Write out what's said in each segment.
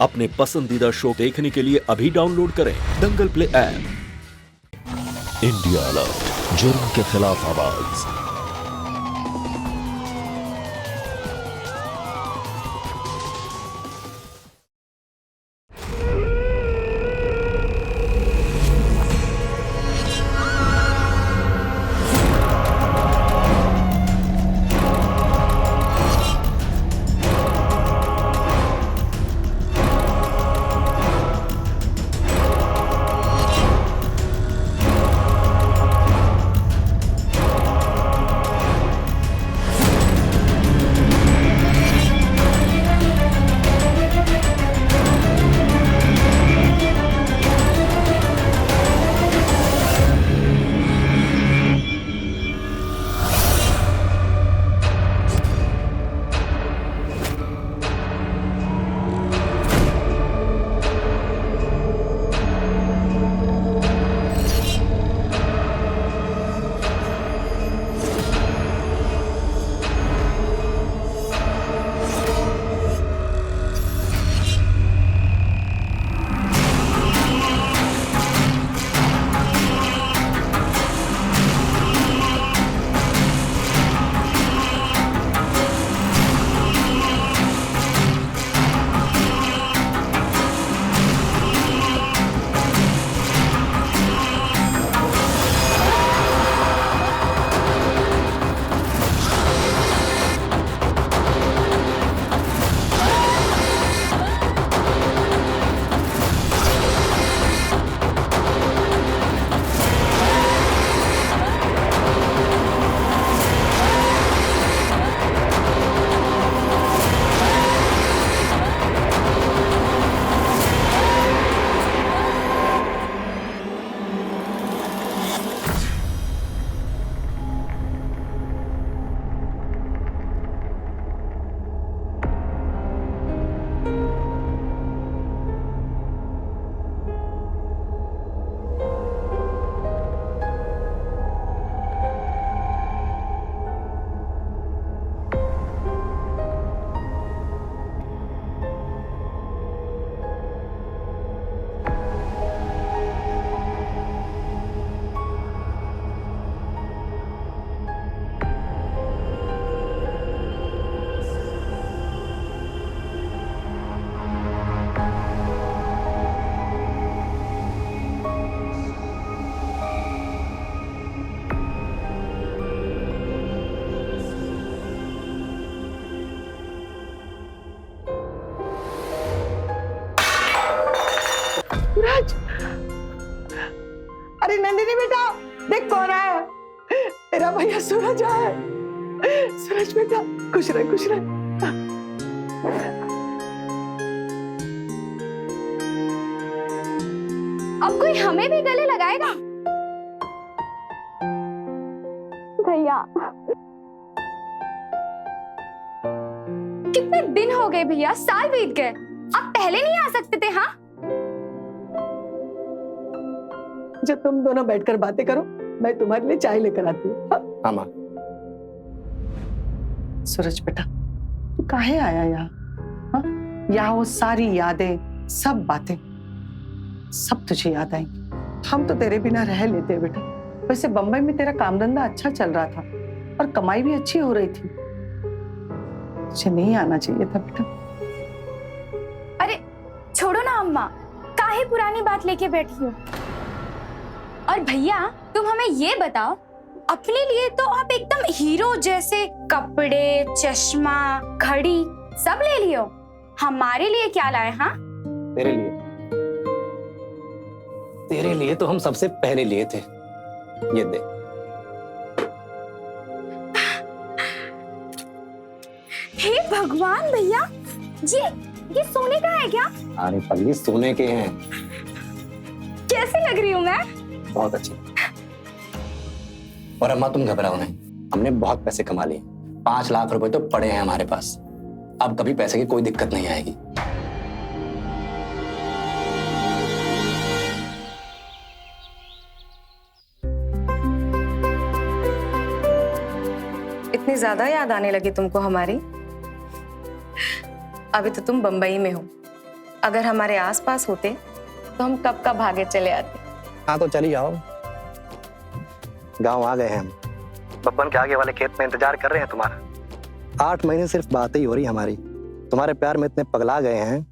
अपने पसंदीदा शो देखने के लिए अभी डाउनलोड करें दंगल प्ले ऐप। इंडिया अलर्ट, जुर्म के खिलाफ आवाज। सूरज, अरे नंदिनी बेटा, देख कौन आया। तेरा भैया सूरज आया है। सूरज बेटा, खुश रह खुश रह। अब कोई हमें भी गले लगाएगा? भैया कितने दिन हो गए भैया, साल बीत गए, आप पहले नहीं आ सकते थे? हाँ, जब तुम दोनों बैठकर बातें करो, मैं तुम्हारे लिए चाय लेकर आती हूँ। हाँ माँ। सूरज बेटा, तू काहे आया यहाँ? हाँ? यहाँ वो सारी यादें, सब बातें, सब तुझे याद आएंगी। हम तो तेरे बिना रह लेते बेटा। वैसे बंबई में तेरा काम धंधा अच्छा चल रहा था और कमाई भी अच्छी हो रही थी। तुझे नहीं आना चाहिए था बेटा। अरे छोड़ो ना अम्मा, काहे पुरानी बात लेके बैठी हो। और भैया तुम हमें ये बताओ, अपने लिए तो आप एकदम हीरो जैसे कपड़े, चश्मा, घड़ी सब ले लियो, हमारे लिए क्या लाए? हाँ, तेरे लिए तो हम सबसे पहले लिए थे। ये दे। हे भगवान भैया, ये सोने का है क्या? अरे पगली, सोने के हैं। कैसी लग रही हूँ मैं? बहुत अच्छी। और अम्मा तुम घबराओ नहीं, हमने बहुत पैसे कमा लिए। 5 लाख रुपए तो पड़े हैं हमारे पास। अब कभी पैसे की कोई दिक्कत नहीं आएगी। इतनी ज्यादा याद आने लगी तुमको हमारी? अभी तो तुम बंबई में हो, अगर हमारे आसपास होते तो हम कब का भागे चले आते। हाँ तो चली जाओ, गांव आ गए हैं हम। बब्बन के आगे वाले खेत में इंतजार कर रहे हैं तुम्हारा। 8 महीने सिर्फ बातें ही हो रही हमारी। तुम्हारे प्यार में इतने पगला गए हैं,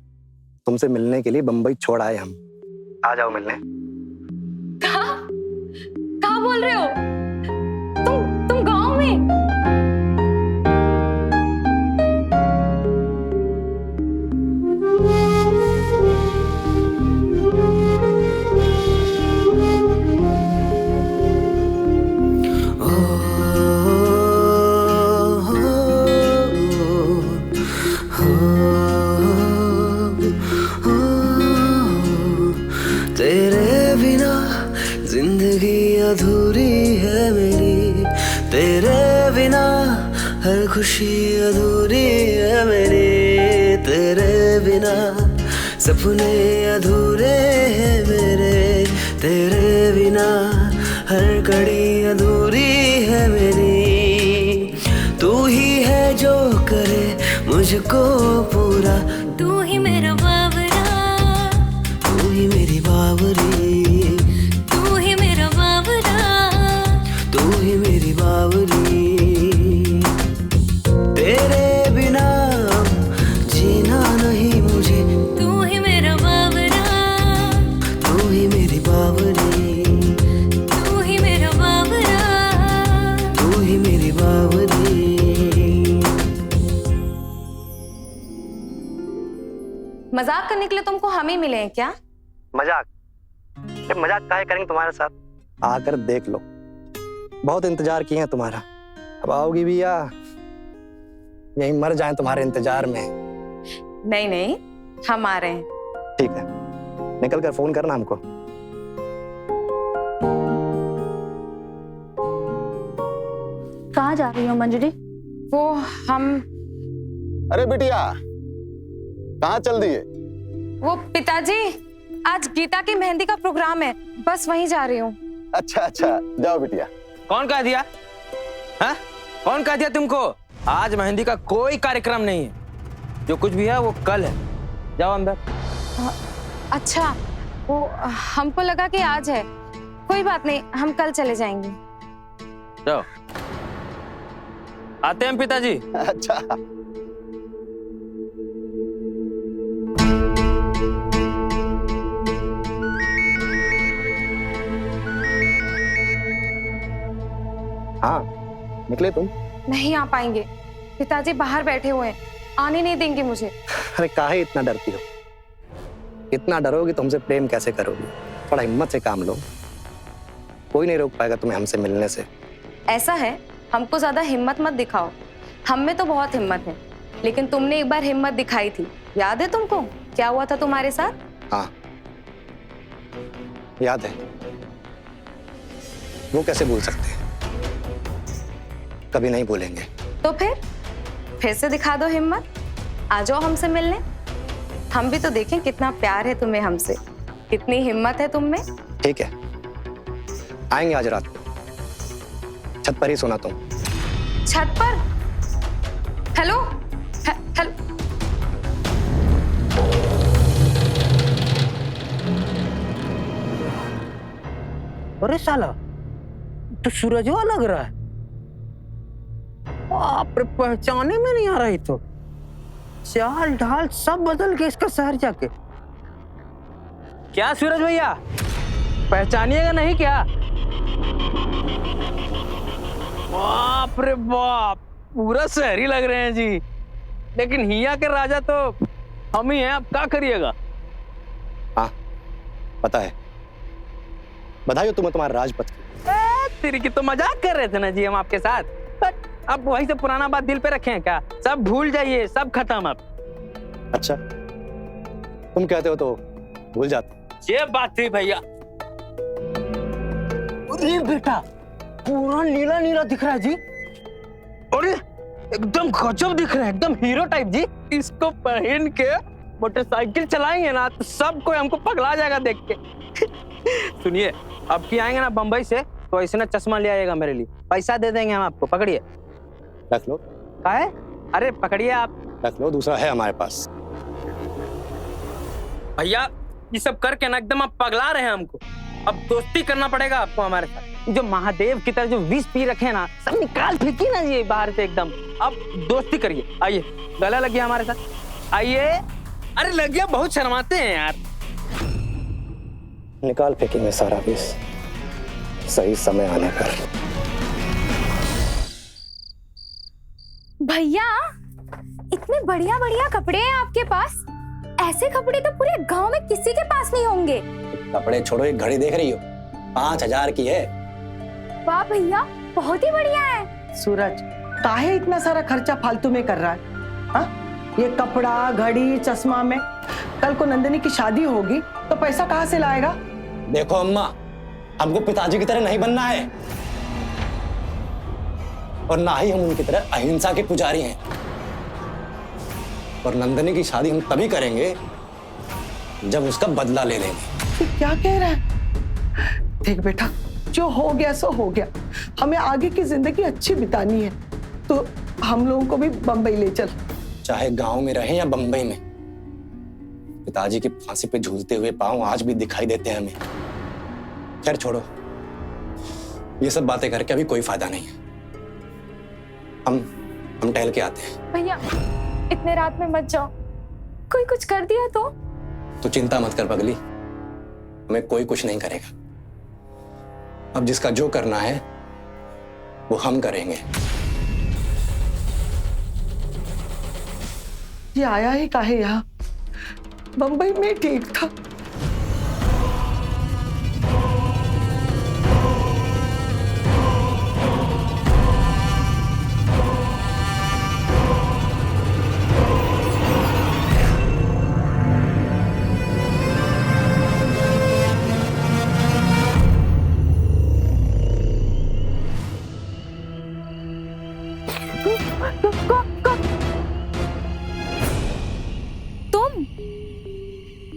तुमसे मिलने के लिए बम्बई छोड़ आए हम। आ जाओ मिलने। कहाँ बोल रहे हो? तुम गांव में? तेरे बिना जिंदगी अधूरी है मेरी, तेरे बिना हर खुशी अधूरी है मेरी, तेरे बिना सपने अधूरे हैं मेरे, तेरे बिना हर घड़ी अधूरी है मेरी। तू ही है जो करे मुझको पूरा, तू ही मेरा बावरा, तू ही मेरी बावरी, तू ही मेरा बावरा, तू ही मेरी बावरी। तेरे बिना जीना नहीं मुझे, तू ही मेरा बावरा, तू ही मेरी बावरी, तू ही मेरा बावरा। तू ही मेरी बावरी। मजाक करने के लिए तुमको हम ही मिले हैं क्या? मजाक? मजाक काहे करेंगे तुम्हारे साथ? आकर देख लो, बहुत इंतजार किए हैं तुम्हारा। अब आओगी भी या यहीं मर जाएं तुम्हारे इंतजार में? नहीं नहीं, हम आ रहे हैं। ठीक है, निकल कर फोन करना हमको। कहाँ जा रही हो मंजरी? वो हम अरे बिटिया, कहाँ चल दिए? वो पिताजी, आज गीता की मेहंदी का प्रोग्राम है, बस वहीं जा रही हूँ। अच्छा अच्छा, जाओ बिटिया। कौन कह दिया? हाँ? कौन कह दिया तुमको? आज मेहंदी का कोई कार्यक्रम नहीं है, जो कुछ भी है वो कल है। जाओ अंदर। अच्छा, वो हमको लगा कि आज है। कोई बात नहीं, हम कल चले जाएंगे। जाओ। आते हैं पिताजी। अच्छा। हाँ, निकले तुम? नहीं आ पाएंगे, पिताजी बाहर बैठे हुए हैं, आने नहीं देंगे मुझे। अरे काहे इतना डरती हो? इतना डरोगी तो हमसे प्रेम कैसे करोगी? थोड़ा हिम्मत से काम लो, कोई नहीं रोक पाएगा तुम्हें हमसे मिलने से। ऐसा है, हमको ज्यादा हिम्मत मत दिखाओ, हम में तो बहुत हिम्मत है, लेकिन तुमने एक बार हिम्मत दिखाई थी, याद है तुमको? क्या हुआ था तुम्हारे साथ? हाँ याद है, वो कैसे भूल सकते हैं? कभी नहीं भूलेंगे। तो फिर से दिखा दो हिम्मत, आ जाओ हमसे मिलने। हम भी तो देखें कितना प्यार है तुम्हें हमसे, कितनी हिम्मत है तुम में। ठीक है, आएंगे आज रात को, छत पर ही सोना तुम। छत पर? Hello hello. अरे साला, तो सूरजवा लग रहा है। बाप रे, पहचाने में नहीं आ रही तो। चाल ढाल सब बदल के इसका शहर जाके। क्या सूरज भैया, पहचानिएगा नहीं क्या? बाप रे बाप, पूरा शहरी लग रहे हैं जी। लेकिन हिया के राजा तो हम ही हैं, अब क्या करिएगा? हाँ पता है, बधाई हो तुम्हें तुम्हारे राजपथ की। तेरी की तो मजाक कर रहे थे ना जी हम आपके साथ। बट अब वही से पुराना बात दिल पे रखे हैं क्या? सब भूल जाइए, सब खत्म अब। अच्छा, तुम कहते हो तो भूल जाते। ये बात थी भैया। अरे बेटा, पूरा नीला नीला दिख रहा है जी। अरे एकदम गजब दिख रहा है, एकदम हीरो टाइप जी। इसको पहन के मोटरसाइकिल चलाएंगे ना तो सब कोई हमको पगला जाएगा देख के। सुनिए, अब की आएंगे ना बंबई से तो ऐसे ना चश्मा ले आएगा मेरे लिए, पैसा दे देंगे हम आपको। पकड़िए। रख लो। क्या है? अरे पकड़िए आप। रख लो, दूसरा है हमारे पास। भैया ये सब करके ना एकदम आप पगला रहे हैं हमको। अब दोस्ती करना पड़ेगा आपको हमारे साथ। जो महादेव की तरह जो विष पी रखे हैं ना, सब निकाल फेंकी ना ये बाहर से एकदम। अब दोस्ती करिए, आइए गला लगिए हमारे साथ, आइए। अरे लगिए, बहुत शर्माते हैं यार। निकाल फेंकेंगे सारा विष सही समय आने पर। भैया इतने बढ़िया बढ़िया कपड़े हैं आपके पास। ऐसे कपड़े तो पूरे गांव में किसी के पास नहीं होंगे। कपड़े छोड़ो, एक घड़ी देख रही हो, 5,000 की है। वाह भैया, बहुत ही बढ़िया है। सूरज, काहे इतना सारा खर्चा फालतू में कर रहा है? हाँ, ये कपड़ा, घड़ी, चश्मा में कल को नंदिनी की शादी होगी तो पैसा कहाँ से लाएगा? देखो अम्मा, हमको पिताजी की तरह नहीं बनना है और ना ही हम उनकी तरह अहिंसा के पुजारी हैं। और नंदिनी की शादी हम तभी करेंगे जब उसका बदला ले लेंगे। ये क्या कह रहा है? देख बेटा, जो हो गया सो हो गया। हमें आगे की जिंदगी अच्छी बितानी है तो हम लोगों को भी बंबई ले चल। चाहे गांव में रहे या बंबई में, पिताजी की फांसी पे झूलते हुए पांव आज भी दिखाई देते हैं हमें। खैर छोड़ो, ये सब बातें करके अभी कोई फायदा नहीं है। हम टहल के आते हैं। भैया इतने रात में मत जाओ, कोई कुछ कर दिया तो चिंता मत कर पगली, हमें कोई कुछ नहीं करेगा। अब जिसका जो करना है वो हम करेंगे। ये आया ही काहे यहाँ? बंबई में ठीक था।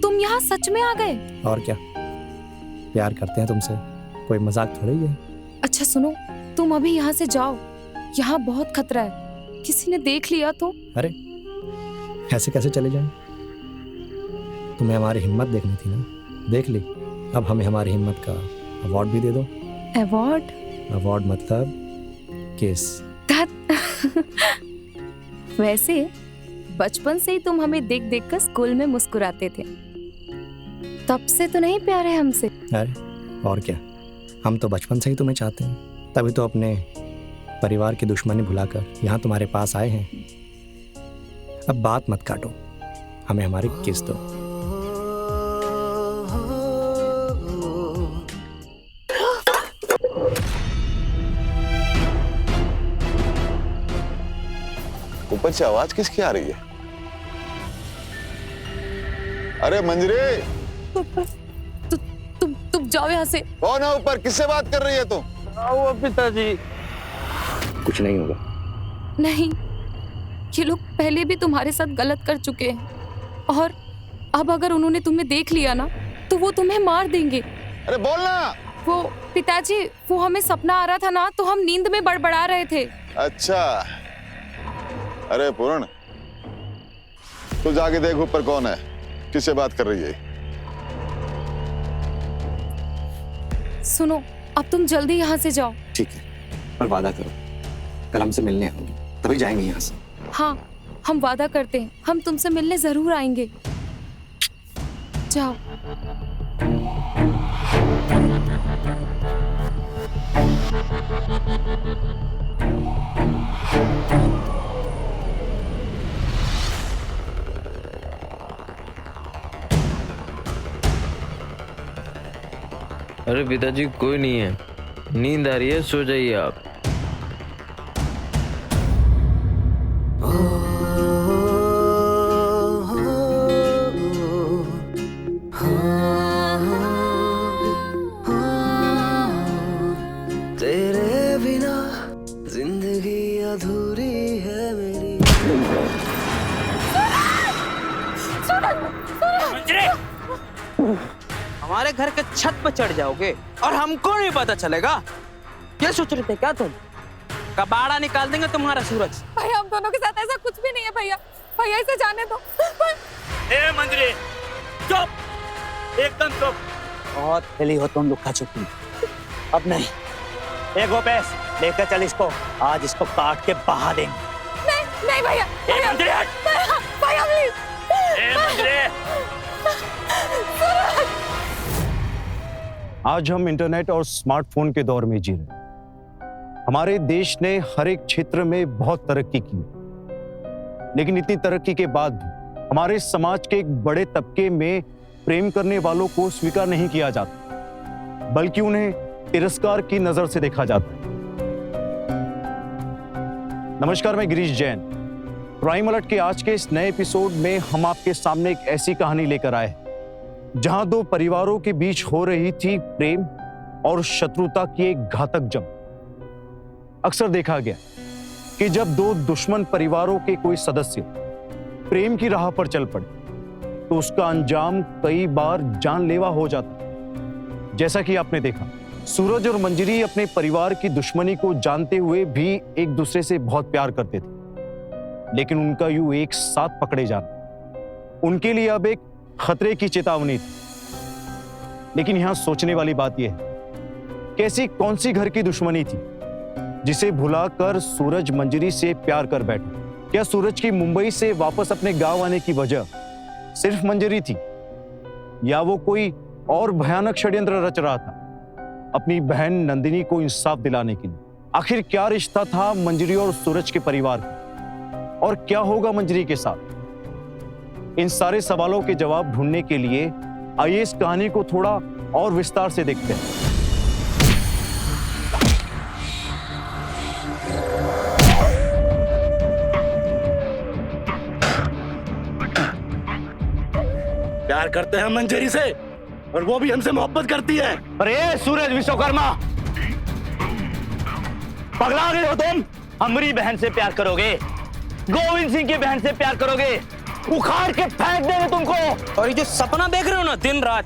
तुम यहाँ सच में आ गए? और क्या, प्यार करते हैं तुमसे, कोई मजाक थोड़ी है। अच्छा सुनो, तुम अभी यहाँ से जाओ, यहाँ बहुत खतरा है, किसी ने देख लिया तो। अरे ऐसे कैसे चले जाएं? तुम्हें हमारी हिम्मत देखनी थी ना, देख ली। अब हमें हमारी हिम्मत का अवार्ड भी दे दो। अवार्ड? अवार्ड मतलब केस। वैसे बचपन से ही तुम हमें देख देख कर स्कूल में मुस्कुराते थे, तब से तो नहीं प्यार है हमसे? अरे और क्या, हम तो बचपन से ही तुम्हें चाहते हैं, तभी तो अपने परिवार की दुश्मनी भुलाकर यहाँ तुम्हारे पास आए हैं। अब बात मत काटो, हमें हमारी किस्त दो। ऊपर से आवाज किसकी आ रही है? अरे मंजरी, तुम जाओ यहाँ से। कौन है ऊपर? किससे बात कर रही है तुम? आओ पिताजी। कुछ नहीं होगा। नहीं, ये लोग पहले भी तुम्हारे साथ गलत कर चुके हैं और अब अगर उन्होंने तुम्हें देख लिया ना तो वो तुम्हें मार देंगे। अरे बोलना। वो पिताजी, वो हमें सपना आ रहा था ना तो हम नींद में बड़बड़ा रहे थे। अच्छा, अरे पूर्ण, तू जाके देख ऊपर कौन है, किससे बात कर रही है। सुनो, अब तुम जल्दी यहाँ से जाओ। ठीक है, पर वादा करो कल हमसे मिलने आओगे, तभी जाएंगे यहाँ से। हाँ, हम वादा करते हैं, हम तुमसे मिलने जरूर आएंगे। जाओ। अरे पिताजी कोई नहीं है, नींद आ रही है, सो जाइए आप। तेरे बिना जिंदगी अधूरी है मेरी। हमारे घर के छत पर चढ़ जाओगे और हमको नहीं पता चलेगा? क्या सोच रहे थे क्या तुम? कबाड़ा निकाल देंगे तुम्हारा सूरज। भैया हम दोनों के साथ ऐसा कुछ भी नहीं है। भैया भैया इसे जाने दो। ए मंजरी, चुप, एकदम चुप। बहुत खेली हो तुम लुक्का छुपी, अब नहीं। एक गोपेश लेकर चल इसको, आज इसको काट के बहा देंगे। नहीं भैया, मंजरी हट। भैया प्लीज। आज हम इंटरनेट और स्मार्टफोन के दौर में जी रहे हैं। हमारे देश ने हर एक क्षेत्र में बहुत तरक्की की, लेकिन इतनी तरक्की के बाद भी हमारे समाज के एक बड़े तबके में प्रेम करने वालों को स्वीकार नहीं किया जाता, बल्कि उन्हें तिरस्कार की नजर से देखा जाता है। नमस्कार, मैं गिरीश जैन। क्राइम अलर्ट के आज के इस नए एपिसोड में हम आपके सामने एक ऐसी कहानी लेकर आए हैं जहां दो परिवारों के बीच हो रही थी प्रेम और शत्रुता की एक घातक जंग। अक्सर देखा गया कि जब दो दुश्मन परिवारों के कोई सदस्य प्रेम की राह पर चल पड़े तो उसका अंजाम कई बार जानलेवा हो जाता। जैसा कि आपने देखा, सूरज और मंजरी अपने परिवार की दुश्मनी को जानते हुए भी एक दूसरे से बहुत प्यार करते थे, लेकिन उनका यूं एक साथ पकड़े जाना उनके लिए अब एक खतरे की चेतावनी थी। लेकिन यहां सोचने वाली बात यह है कि ऐसी कौन सी घर की दुश्मनी थी जिसे भुलाकर सूरज मंजरी से प्यार कर बैठा? क्या सूरज की मुंबई से वापस अपने गांव आने की वजह सिर्फ मंजरी थी, या वो कोई और भयानक षड्यंत्र रच रहा था अपनी बहन नंदिनी को इंसाफ दिलाने के लिए? आखिर क्या रिश्ता था मंजरी और सूरज के परिवार का, और क्या होगा मंजरी के साथ? इन सारे सवालों के जवाब ढूंढने के लिए आइए इस कहानी को थोड़ा और विस्तार से देखते हैं। प्यार करते हैं मंजरी से, और वो भी हमसे मोहब्बत करती है। अरे सूरज विश्वकर्मा, पगला गए हो तुम? हमारी बहन से प्यार करोगे, गोविंद सिंह की बहन से प्यार करोगे, उखाड़ के फेंक देंगे तुमको। और ये जो सपना देख रहे हो ना दिन रात,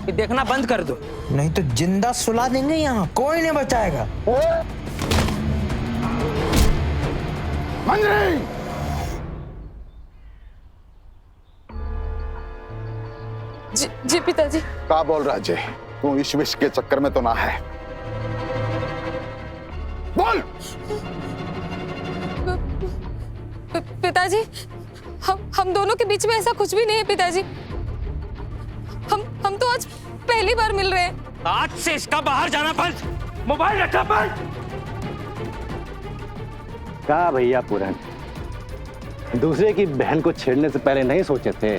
ये देखना बंद कर दो, नहीं तो जिंदा सुला देंगे, यहाँ कोई नहीं बचाएगा। मंजरी! जी पिताजी। क्या बोल रहा जी? तू इस विष के चक्कर में तो ना है? बोल। पिताजी, हम दोनों के बीच में ऐसा कुछ भी नहीं है पिताजी। हम तो आज पहली बार मिल रहे हैं। आज से इसका बाहर जाना बंद, मोबाइल रखा बंद। क्या भैया पूरन, दूसरे की बहन को छेड़ने से पहले नहीं सोचे थे?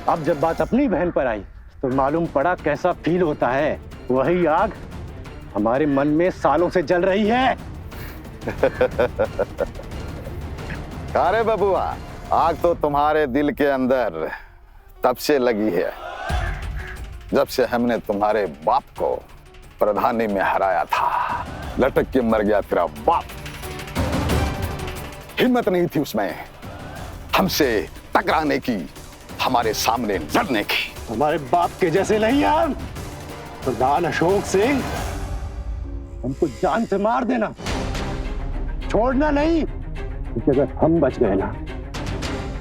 अब जब बात अपनी बहन पर आई तो मालूम पड़ा कैसा फील होता है। वही आग हमारे मन में सालों से जल रही है। अरे बबुआ, आग तो तुम्हारे दिल के अंदर तब से लगी है जब से हमने तुम्हारे बाप को प्रधानी में हराया था। लटक के मर गया तेरा बाप। हिम्मत नहीं थी उसमें हमसे टकराने की, हमारे सामने लड़ने की। हमारे बाप के जैसे नहीं हम। प्रधान अशोक सिंह, हमको जान से मार देना, छोड़ना नहीं। क्योंकि अगर हम बच गए ना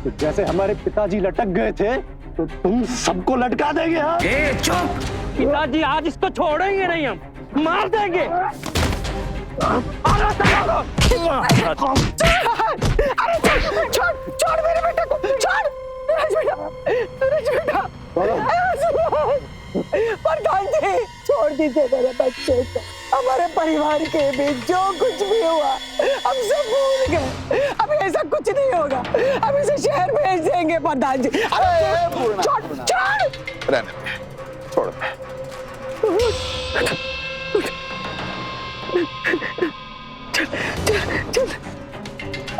तो जैसे हमारे पिताजी लटक गए थे तो तुम सबको लटका देंगे हम। चुप! पिताजी आज इसको छोड़ेंगे नहीं, हम मार देंगे। छोड़ मेरे बेटे को, छोड़। सूरज बेटा, प्रधान जी छोड़ दीजिए मेरे बच्चे को। हमारे परिवार के बीच जो कुछ भी हुआ हम सब भूल गए। अब ऐसा कुछ नहीं होगा, हम इसे शहर भेज देंगे प्रधान जी। छोड़ रहने दे, छोड़ दे।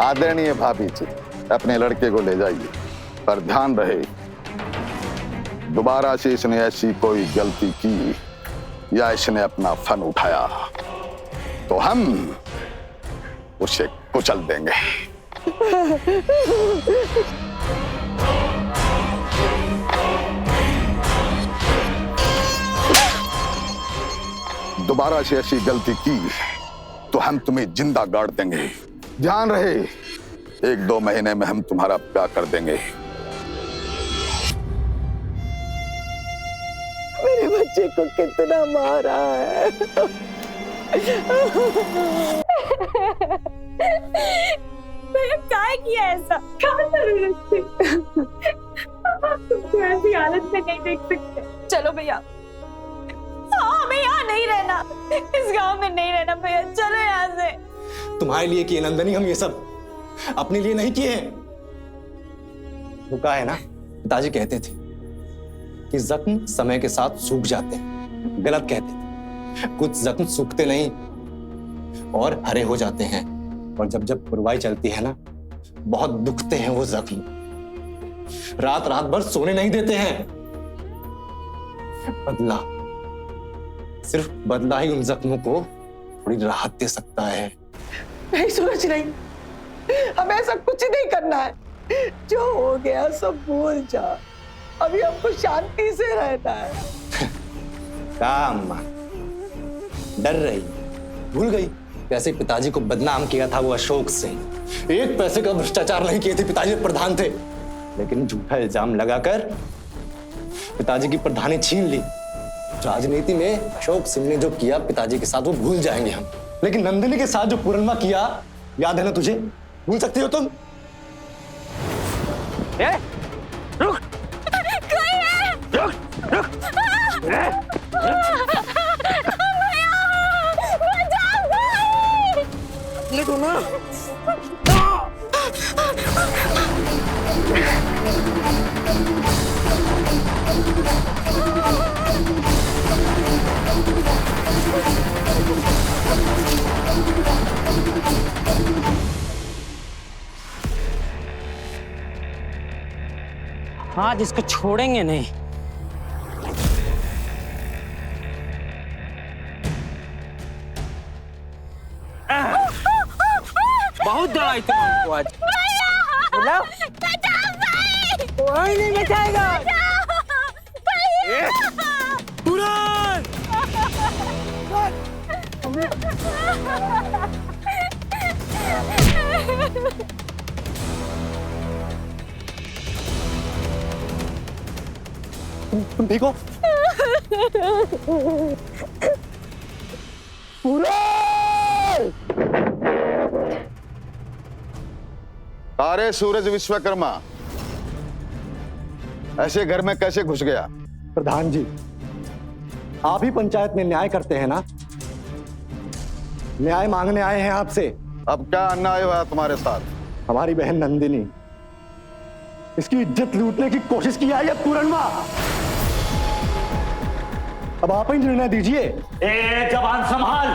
आदरणीय भाभी जी, अपने लड़के को ले जाइए, पर ध्यान रहे दोबारा से इसने ऐसी कोई गलती की या इसने अपना फन उठाया तो हम उसे कुचल देंगे। दोबारा से ऐसी गलती की तो हम तुम्हें जिंदा गाड़ देंगे। ध्यान रहे, 1-2 महीने में हम तुम्हारा ब्याह कर देंगे। बच्चे को कितना मारा है। भैया क्या किया ऐसा? क्या जरूरत थी? तुमको ऐसी हालत में नहीं देख सकते। चलो भैया, हाँ हमें यहाँ नहीं रहना, इस गांव में नहीं रहना भैया, चलो यहाँ से। तुम्हारे लिए किए नंदनी हम ये सब, अपने लिए नहीं किए। वो कहा है ना, पिताजी कहते थे कि जख्म समय के साथ सूख जाते हैं। गलत कहते थे, कुछ जख्म सूखते नहीं और हरे हो जाते हैं। और जब जब पुरवाई चलती है ना, बहुत दुखते हैं वो जख्म, रात रात भर सोने नहीं देते हैं। बदला, सिर्फ बदला ही उन जख्मों को थोड़ी राहत दे सकता है। नहीं सूरज, नहीं, हमें ऐसा कुछ नहीं करना है। जो हो गया सब भूल जा, अभी हमको शांति से रहना है। अम्मा डर रही, भूल गई कैसे पिताजी को बदनाम किया था वो अशोक सिंह। एक पैसे का भ्रष्टाचार नहीं किए थे, पिताजी प्रधान थे, लेकिन झूठा इल्जाम लगाकर पिताजी की प्रधानी छीन ली। राजनीति में अशोक सिंह ने जो किया पिताजी के साथ वो भूल जाएंगे हम, लेकिन नंदिनी के साथ जो पुरनमा किया, याद है ना तुझे? भूल सकती हो तुम? रुक, कोई है? रुक। ले दो ना। आज इसको छोड़ेंगे नहीं। बहुत दवाई तुमको आज। बोला? कोई नहीं बचाएगा। तुरंत! तुम ठीक हो? अरे सूरज विश्वकर्मा, ऐसे घर में कैसे घुस गया? प्रधान जी, आप ही पंचायत में न्याय करते हैं ना? न्याय मांगने आए हैं आपसे। अब क्या अन्याय हुआ तुम्हारे साथ? हमारी बहन नंदिनी, इसकी इज्जत लूटने की कोशिश की है ये पूरनमा। अब आप ही निर्णय दीजिए। ए जवान संभाल।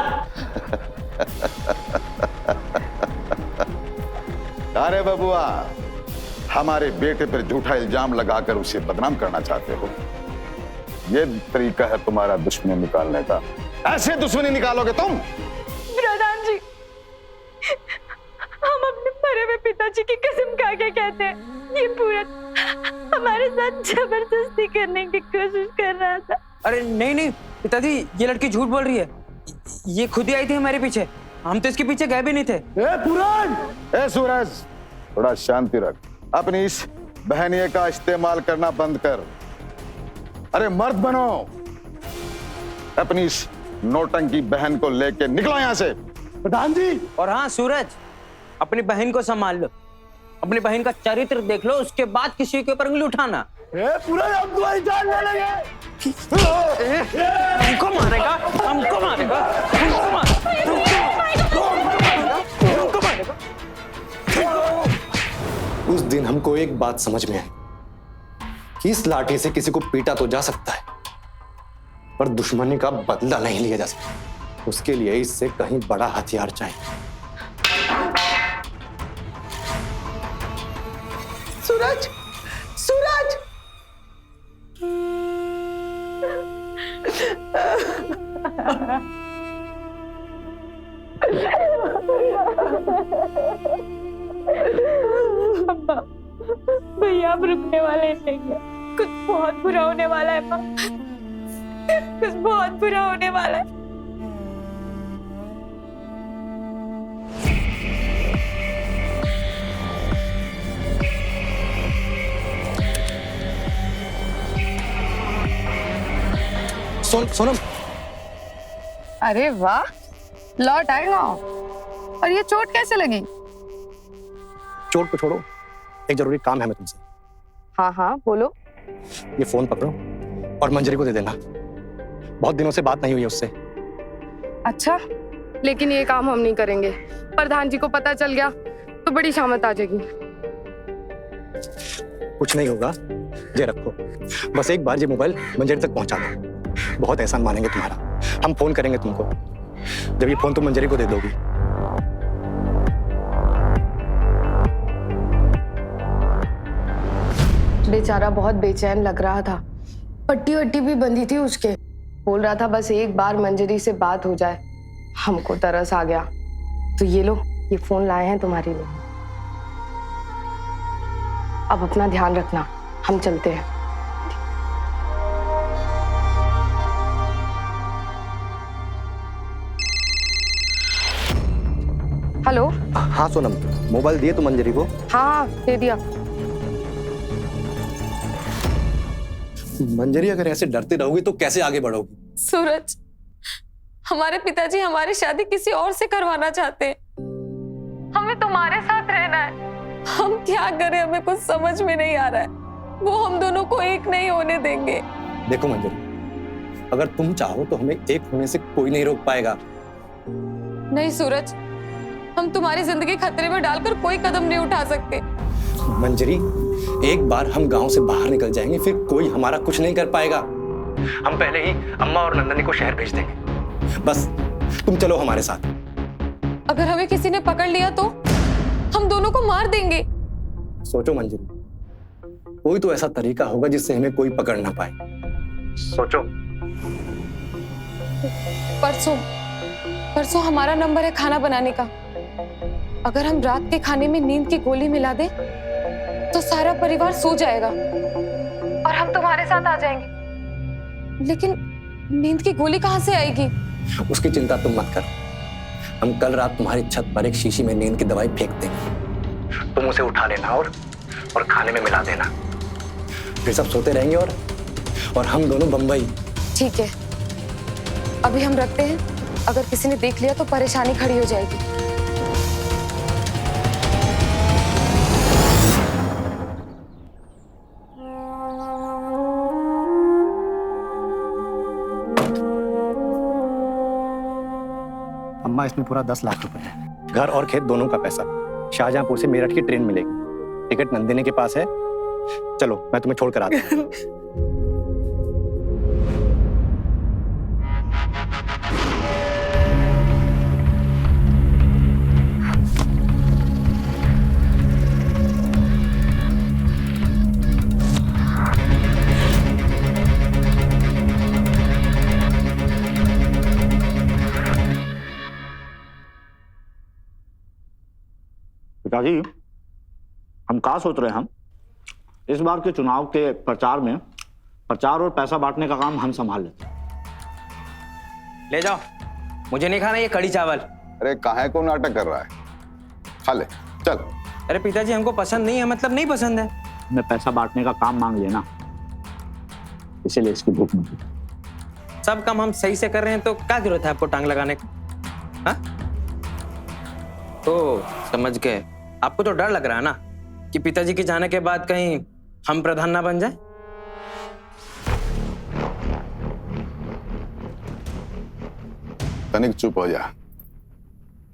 अरे बबुआ, हमारे बेटे पर झूठा इल्जाम लगाकर उसे बदनाम करना चाहते हो? ये तरीका है तुम्हारा दुश्मनी निकालने का? ऐसे दुश्मनी निकालोगे तुम? प्रधान जी, हम अपने मरे हुए पिताजी की कसम खा के कहते हैं, ये पूरा हमारे साथ जबरदस्ती करने की कोशिश कर रहा था। अरे नहीं पिताजी, ये लड़की झूठ बोल रही है। ये खुद ही आई थी हमारे पीछे, हम तो इसके पीछे गए भी नहीं थे। ए सूरज, थोड़ा शांति रख। अपनी इस बहनिये का इस्तेमाल करना बंद कर। अरे मर्द बनो। अपनी इस नौटंकी बहन को लेके निकलो यहाँ से। प्रधान जी। और हाँ सूरज, अपनी बहन को संभाल लो, अपनी बहन का चरित्र देख लो, उसके बाद किसी के ऊपर उंगली उठाना। हमको मारेगा, हमको मारेगा, हमको मारेगा। उस दिन हमको एक बात समझ में आई कि इस लाठी से किसी को पीटा तो जा सकता है, पर दुश्मनी का बदला नहीं लिया जा सकता। उसके लिए इससे कहीं बड़ा हथियार चाहिए। सूरज, सूरज! अम्मा, भैया अब रुकने वाले नहीं है। कुछ बहुत बुरा होने वाला है माँ, कुछ बहुत बुरा होने वाला है। सोनम, अरे वाह, लौट आएगा। और ये चोट कैसे लगी? चोट को छोड़ो, एक जरूरी काम है मैं तुमसे। हाँ हाँ बोलो। ये फोन पकड़ो और मंजरी को दे देना। बहुत दिनों से बात नहीं हुई है उससे। अच्छा, लेकिन ये काम हम नहीं करेंगे। प्रधान जी को पता चल गया तो बड़ी शामत आ जाएगी। कुछ नहीं होगा, ये रखो। बस एक बार ये मोबाइल मंजरी तक पहुंचा दो, बहुत एहसान मानेंगे तुम्हारा। हम फोन करेंगे तुमको जब ये फोन तुम मंजरी को दे दोगी। बेचारा बहुत बेचैन लग रहा था, पट्टी वट्टी भी बंधी थी उसके। बोल रहा था बस एक बार मंजरी से बात हो जाए। हमको तरस आ गया, तो ये लो, ये फोन लाए हैं तुम्हारे लिए। अब अपना ध्यान रखना, हम चलते हैं। हेलो। हाँ सोनम, मोबाइल दिए तुम मंजरी को? हाँ दे दिया। मंजरी, अगर ऐसे डरते रहोगी तो कैसे आगे बढ़ोगी? सूरज, हमारे पिताजी हमारी शादी किसी और से करवाना चाहते हैं। हमें तुम्हारे साथ रहना है। हम क्या करें, हमें कुछ समझ में नहीं आ रहा है। वो हम दोनों को एक नहीं होने देंगे। देखो मंजरी, अगर तुम चाहो तो हमें एक होने से कोई नहीं रोक पाएगा। नहीं सूरज, हम तुम्हारी जिंदगी खतरे में डालकर कोई कदम नहीं उठा सकते। मंजरी, एक बार हम गांव से बाहर निकल जाएंगे, फिर कोई हमारा कुछ नहीं कर पाएगा। हम पहले ही अम्मा और नंदनी को शहर भेज देंगे। बस तुम चलो हमारे साथ। अगर हमें किसी ने पकड़ लिया तो हम दोनों को मार देंगे। सोचो मंजरी, कोई तो ऐसा तरीका होगा जिससे हमें कोई पकड़ ना पाए। सोचो। परसों हमारा नंबर है खाना बनाने का। अगर हम रात के खाने में नींद की गोली मिला दें तो सारा परिवार सो जाएगा और हम तुम्हारे साथ आ जाएंगे। लेकिन नींद की गोली कहां से आएगी? उसकी चिंता तुम मत कर। हम कल रात तुम्हारी छत पर एक शीशी में नींद की दवाई फेंक देंगे। तुम उसे उठा लेना और खाने में मिला देना। फिर सब सोते रहेंगे और हम दोनों बंबई। ठीक है, अभी हम रखते हैं। अगर किसी ने देख लिया तो परेशानी खड़ी हो जाएगी। अम्मा, इसमें पूरा 10 लाख रुपए है। घर और खेत दोनों का पैसा। शाहजहांपुर से मेरठ की ट्रेन मिलेगी। टिकट नंदिनी के पास है। चलो, मैं तुम्हें छोड़कर आता हूं। पिताजी, हम कहा सोच रहे हैं, हम इस बार के चुनाव के प्रचार और पैसा बांटने का काम हम संभाल लेते हैं। ले जाओ, मुझे नहीं खाना ये कड़ी चावल। अरे काहे को नाटक कर रहा है, खा ले, चल। अरे पिताजी, हमको पसंद नहीं है, मतलब नहीं पसंद है। मैं पैसा बांटने का काम मांग लेना, इसीलिए इसकी भूख नहीं। सब काम हम सही से कर रहे हैं तो क्या जरूरत है आपको टांग लगाने का? हाँ? तो समझ गए। आपको तो डर लग रहा है ना कि पिताजी के जाने के बाद कहीं हम प्रधान ना बन जाए। तनिक चुप हो जा।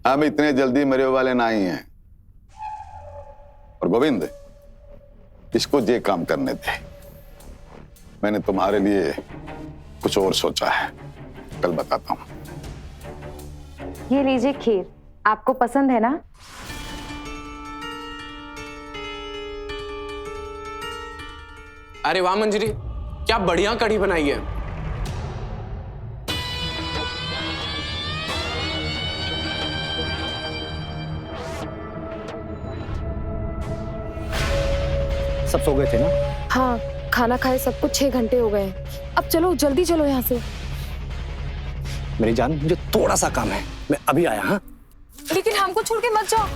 हम इतने जल्दी मरे वाले नहीं हैं। और गोविंद, इसको ये काम करने दे। मैंने तुम्हारे लिए कुछ और सोचा है, कल बताता हूं। ये लीजिए खीर, आपको पसंद है ना? अरे वाह मंजरी, क्या बढ़िया कढ़ी बनाई है। सब सो गए थे ना? हाँ, खाना खाए सबको 6 घंटे हो गए। अब चलो, जल्दी चलो यहाँ से। मेरी जान, मुझे थोड़ा सा काम है, मैं अभी आया। हाँ, लेकिन हमको छोड़ के मत जाओ।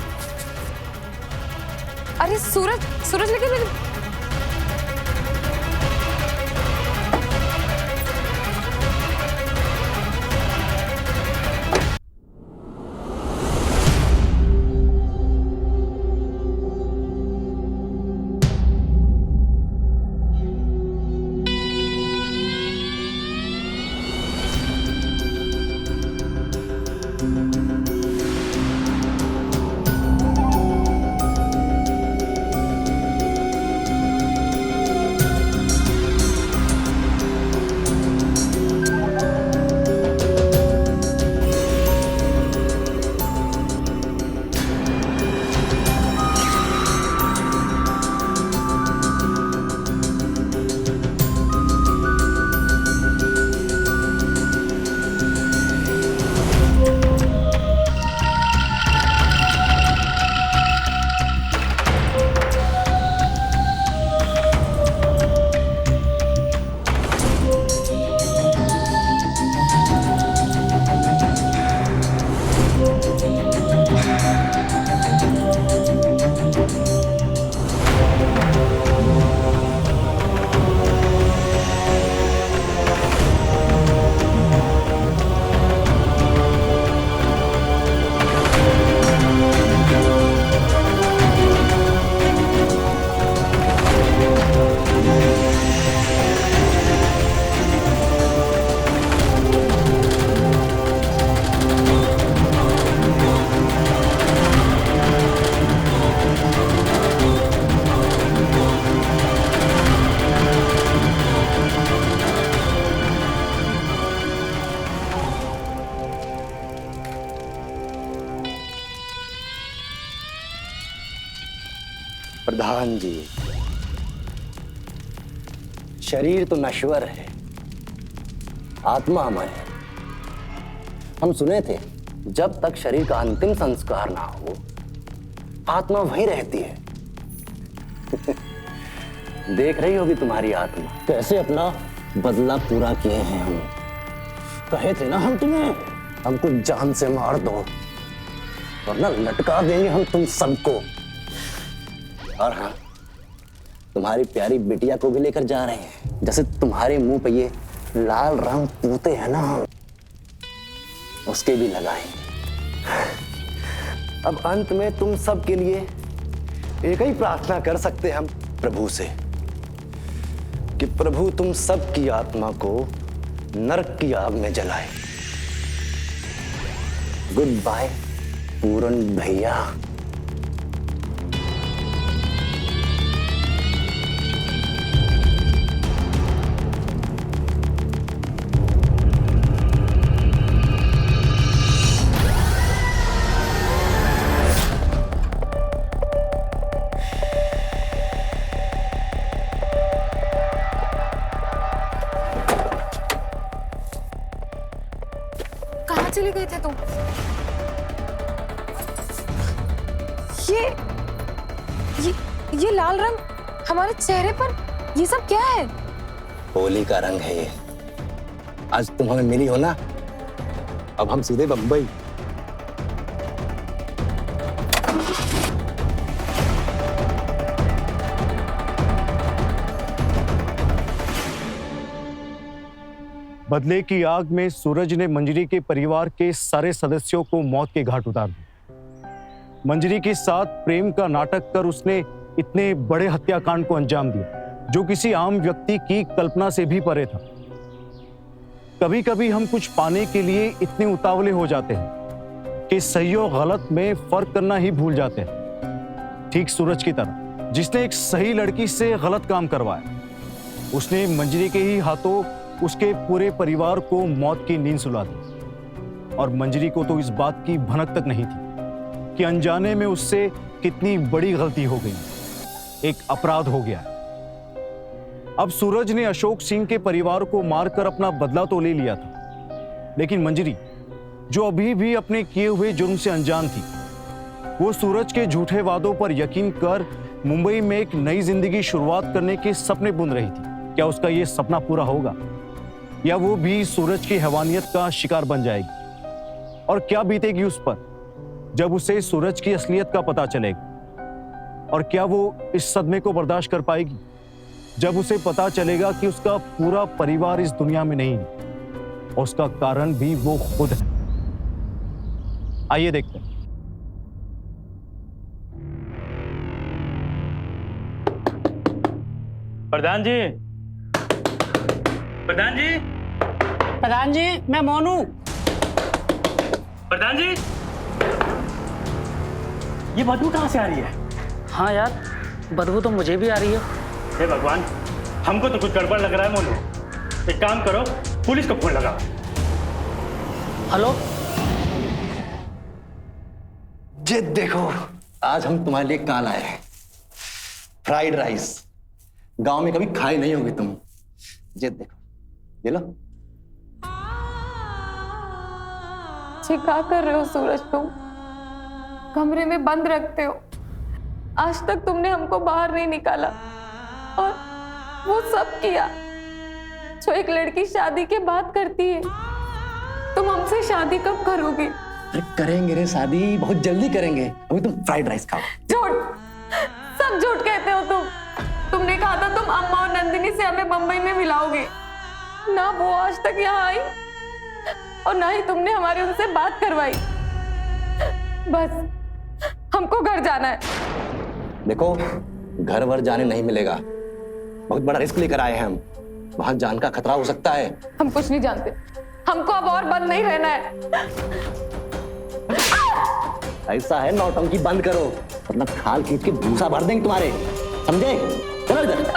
अरे सूरज लेकिन मेरी... प्रधान जी, शरीर तो नश्वर है, आत्मा अमर है। हम सुने थे जब तक शरीर का अंतिम संस्कार ना हो आत्मा वहीं रहती है। देख रही होगी तुम्हारी आत्मा कैसे अपना बदला पूरा किए हैं हम। कहे थे ना हम तुम्हें, हमको जान से मार दो वरना लटका देंगे हम तुम सबको। और हाँ, तुम्हारी प्यारी बिटिया को भी लेकर जा रहे हैं। जैसे तुम्हारे मुंह पे ये लाल रंग पूते हैं ना, उसके भी लगाएंगे। अब अंत में तुम सब के लिए एक ही प्रार्थना कर सकते हैं हम प्रभु से कि प्रभु तुम सब की आत्मा को नरक की आग में जलाए। गुड बाय पूरन भैया। कहाँ चले गए थे तुम? ये लाल रंग हमारे चेहरे पर, ये सब क्या है? होली का रंग है ये। आज तुम हमें मिली हो ना, अब हम सीधे बम्बई। बदले की आग में सूरज ने मंजरी के परिवार के सारे सदस्यों को मौत के घाट उतार दिया। मंजरी के साथ प्रेम का नाटक कर उसने इतने बड़े हत्याकांड को अंजाम दिया जो किसी आम व्यक्ति की कल्पना से भी परे था। कभी कभी हम कुछ पाने के लिए इतने उतावले हो जाते हैं कि सही और गलत में फर्क करना ही भूल जाते हैं। ठीक सूरज की तरह, जिसने एक सही लड़की से गलत काम करवाया, उसने मंजरी के ही हाथों उसके पूरे परिवार को मौत की नींद सुला दी। और मंजरी को तो इस बात की भनक तक नहीं थी कि अनजाने में उससे कितनी बड़ी गलती हो गई, एक अपराध हो गया। अब सूरज ने अशोक सिंह के परिवार को मारकर अपना बदला तो ले लिया था, लेकिन मंजरी, जो अभी भी अपने किए हुए जुर्म से अनजान थी, वो सूरज के झूठे वादों पर यकीन कर मुंबई में एक नई जिंदगी शुरुआत करने के सपने बुन रही थी। क्या उसका ये सपना पूरा होगा, या वो भी सूरज की हैवानियत का शिकार बन जाएगी? और क्या बीतेगी उस पर जब उसे सूरज की असलियत का पता चलेगा? और क्या वो इस सदमे को बर्दाश्त कर पाएगी जब उसे पता चलेगा कि उसका पूरा परिवार इस दुनिया में नहीं है और उसका कारण भी वो खुद है? आइए देखते हैं। प्रधान जी, प्रधान जी, प्रधान जी, मैं मोनू। प्रधान जी, ये बदबू कहाँ से आ रही है? हाँ यार, बदबू तो मुझे भी आ रही है। हे भगवान, हमको तो कुछ गड़बड़ लग रहा है मोनू। एक काम करो, पुलिस को फोन लगाओ। हेलो। ये देखो, आज हम तुम्हारे लिए काल आए हैं। फ्राइड राइस, गांव में कभी खाई नहीं होगी तुम। ये देखो, ये लो। क्या कर रहे हो सूरज? तुम कमरे में बंद रखते हो। आज तक तुमने हमको बाहर नहीं निकाला और वो सब किया जो एक लड़की शादी के बाद करती है। तुम हमसे शादी कब करोगे? अरे करेंगे रे शादी, बहुत जल्दी करेंगे। अभी तुम फ्राइड राइस खाओ। झूठ, सब झूठ कहते हो तुम। तुमने कहा था तुम अम्मा और नंदिनी से हमें बंबई में मिलाओगे। ना वो आज तक यहाँ आई और ना ही तुमने हमारे उनसे बात करवाई। बस हमको घर जाना है। देखो, घर वर जाने नहीं मिलेगा। बहुत बड़ा रिस्क लेकर आए हैं हम। वहां जान का खतरा हो सकता है। हम कुछ नहीं जानते। हमको अब और बंद नहीं रहना है। ऐसा है, नौटंकी बंद करो वरना खाल खींच के भूसा भर देंगे तुम्हारे, समझे? चलो इधर।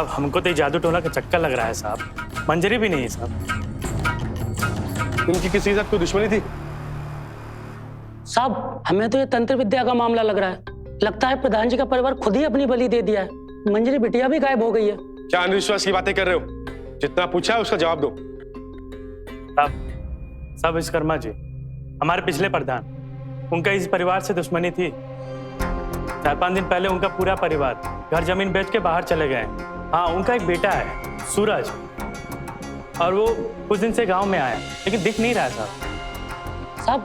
साहब हमको तो ये जादू टोना का चक्कर लग रहा है साहब, मंजरी भी नहीं है साहब। इनकी किसी के साथ कोई दुश्मनी थी? साहब हमें तो ये तंत्र विद्या का मामला लग रहा है। लगता है प्रधान जी का परिवार खुद ही अपनी बलि दे दिया है। मंजरी बिटिया भी गायब हो गई है। क्या अंधविश्वास की बातें कर रहे हो? जितना पूछा है उसका जवाब दो। साहब विश्वकर्मा जी हमारे पिछले प्रधान, उनका इस परिवार से दुश्मनी थी। 4-5 दिन पहले उनका पूरा परिवार घर जमीन बेच के बाहर चले गए। हाँ, उनका एक बेटा है सूरज, और वो कुछ दिन से गांव में आया लेकिन दिख नहीं रहा है साहब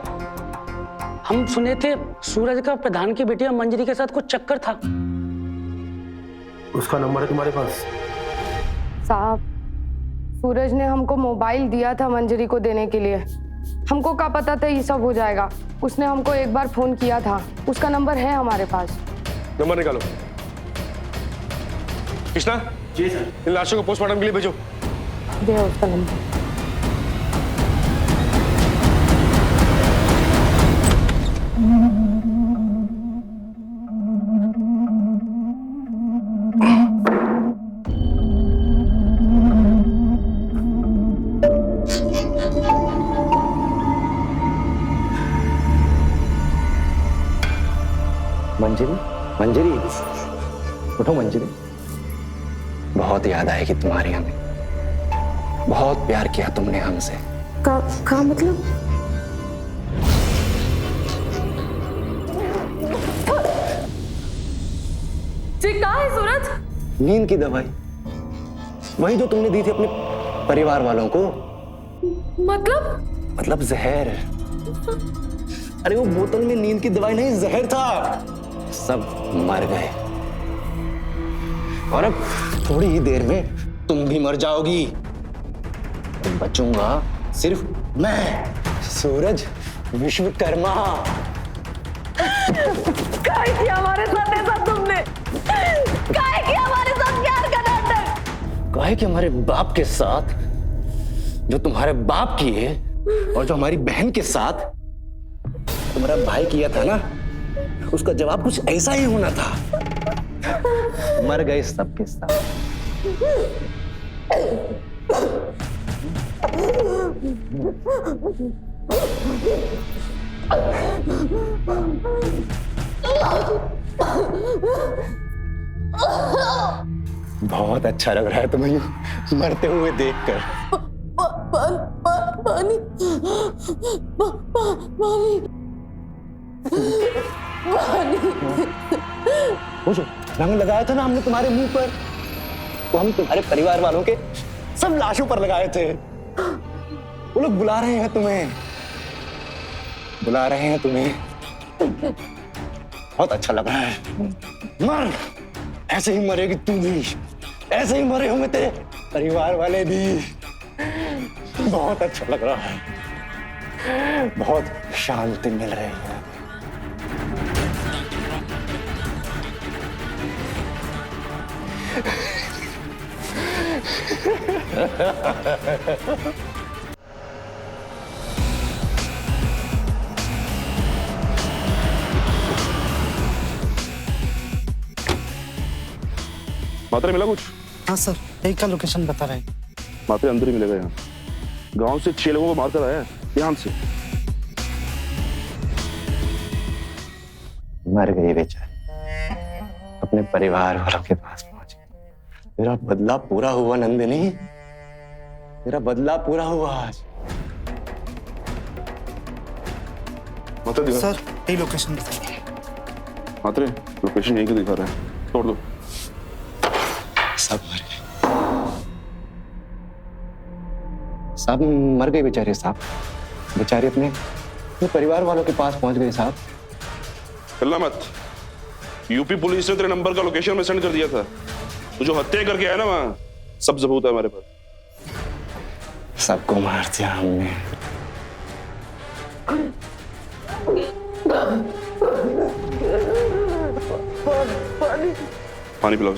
हम सुने थे सूरज का प्रधान की बेटिया मंजरी के साथ कुछ चक्कर था। उसका नंबर है तुम्हारे पास? साहब सूरज ने हमको मोबाइल दिया था मंजरी को देने के लिए। हमको क्या पता था ये सब हो जाएगा। उसने हमको एक बार फोन किया था, उसका नंबर है हमारे पास। नंबर निकालो। कृष्णा जी सर, इन लाशों को पोस्टमार्टम के लिए भेजो। दे उसका नंबर। मंजरी, मंजरी, उठो मंजरी। बहुत याद आएगी तुम्हारी हमें। बहुत प्यार किया तुमने हमसे। का मतलब? जी कहाँ है सूरज? नींद की दवाई, वही जो तुमने दी थी अपने परिवार वालों को। मतलब जहर। अरे वो बोतल में नींद की दवाई नहीं, जहर था। सब मर गए और अब थोड़ी ही देर में तुम भी मर जाओगी। तो बचूंगा सिर्फ मैं, सूरज विश्वकर्मा। काय किया हमारे साथ ऐसा तुमने? काय किया हमारे साथ प्यार का नाटक? काहे कि हमारे बाप के साथ जो तुम्हारे बाप किए और जो हमारी बहन के साथ तुम्हारा भाई किया था ना, उसका जवाब कुछ ऐसा ही होना था। मर गए सब के सब। बहुत अच्छा लग रहा है तुम्हें मरते हुए देखकर। पानी वो जो रंग लगाया था ना हमने तुम्हारे मुंह पर, वो हम तुम्हारे परिवार वालों के सब लाशों पर लगाए थे। वो लोग बुला रहे हैं तुम्हें, बुला रहे हैं तुम्हें। बहुत अच्छा लग रहा है। मर, ऐसे ही मरेगी तू भी, ऐसे ही मरे होंगे तेरे परिवार वाले भी। बहुत अच्छा लग रहा है, बहुत शांति मिल रही है। मात्रे मिला कुछ? हाँ सर, एक का लोकेशन बता रहे हैं। मात्रे अंदर ही मिलेगा। यहाँ गांव से 6 लोगों को मारकर आया है, ध्यान से। मर गए बेचारे, अपने परिवार वालों के पास पहुंच गए। तेरा बदला पूरा हुआ नंदिनी, तेरा बदला पूरा हुआ आज। मात्रे सर, यही लोकेशन बता रहे हैं। मात्रे लोकेशन यही को दिखा रहा है, तोड़ दो। सब मर गए, सब मर गए बेचारे। साहब बेचारे अपने परिवार वालों के पास पहुंच गए। साहब चिल्ला मत। यूपी पुलिस ने तेरे नंबर का लोकेशन में सेंड कर दिया था। तो जो हत्या करके आया ना वहां, सब सबूत है हमारे पास। सबको मार दिया हमने। पानी पिलाओ।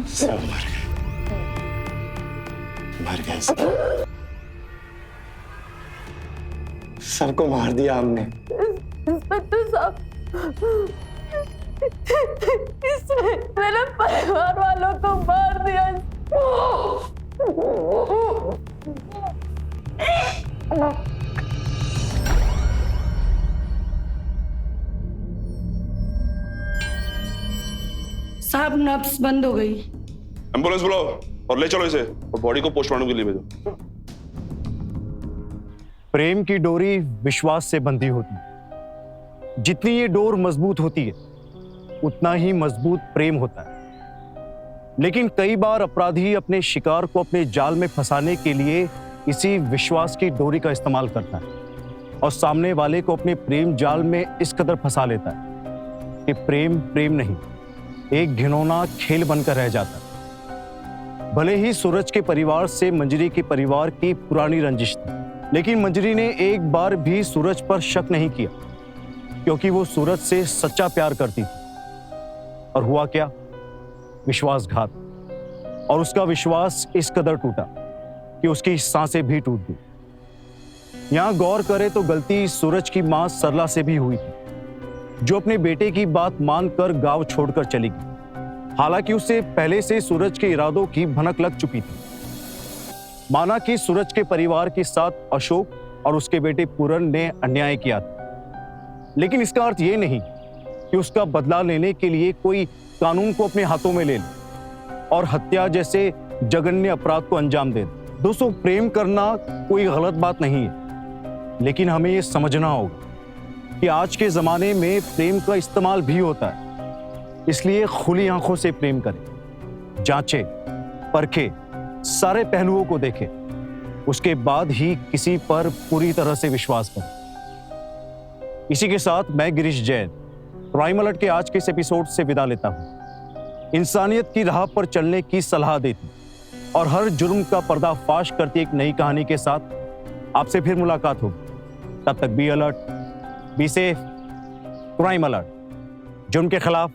सब मर गए, मर गए सब। सबको मार दिया हमने। इंस्पेक्टर साहब, इसने मेरे परिवार वालों को मार दिया। साहब नब्ज बंद हो गई। एम्बुलेंस बुलाओ और ले चलो इसे, और बॉडी को पोस्टमार्टम के लिए भेजो। प्रेम की डोरी विश्वास से बंधी होती है। जितनी ये डोर मजबूत होती है उतना ही मजबूत प्रेम होता है। लेकिन कई बार अपराधी अपने शिकार को अपने जाल में फंसाने के लिए इसी विश्वास की डोरी का इस्तेमाल करता है और सामने वाले को अपने प्रेम जाल में इस कदर फंसा लेता है कि प्रेम प्रेम नहीं, एक घिनौना खेल बनकर रह जाता है। भले ही सूरज के परिवार से मंजरी के परिवार की पुरानी रंजिश थी, लेकिन मंजरी ने एक बार भी सूरज पर शक नहीं किया, क्योंकि वो सूरज से सच्चा प्यार करती थी। और हुआ क्या? विश्वासघात। और उसका विश्वास इस कदर टूटा कि उसकी सांसें भी टूट गई। यहां गौर करें तो गलती सूरज की मां सरला से भी हुई थी, जो अपने बेटे की बात मानकर गांव छोड़कर चली गई। हालांकि उसे पहले से सूरज के इरादों की भनक लग चुकी थी। माना कि सूरज के परिवार के साथ अशोक और उसके बेटे पूरन ने अन्याय किया था, लेकिन इसका अर्थ यह नहीं कि उसका बदला लेने के लिए कोई कानून को अपने हाथों में ले ले और हत्या जैसे जघन्य अपराध को अंजाम दे। दोस्तों, प्रेम करना कोई गलत बात नहीं है, लेकिन हमें यह समझना होगा कि आज के जमाने में प्रेम का इस्तेमाल भी होता है। इसलिए खुली आंखों से प्रेम करें, जांचे, परखे, सारे पहलुओं को देखें, उसके बाद ही किसी पर पूरी तरह से विश्वास करें। इसी के साथ मैं गिरीश जैन क्राइम अलर्ट के आज के इस एपिसोड से विदा लेता हूं। इंसानियत की राह पर चलने की सलाह देती और हर जुर्म का पर्दाफाश करती एक नई कहानी के साथ आपसे फिर मुलाकात होगी। तब तक be alert, be safe. Crime alert, जुर्म के खिलाफ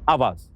आवाज।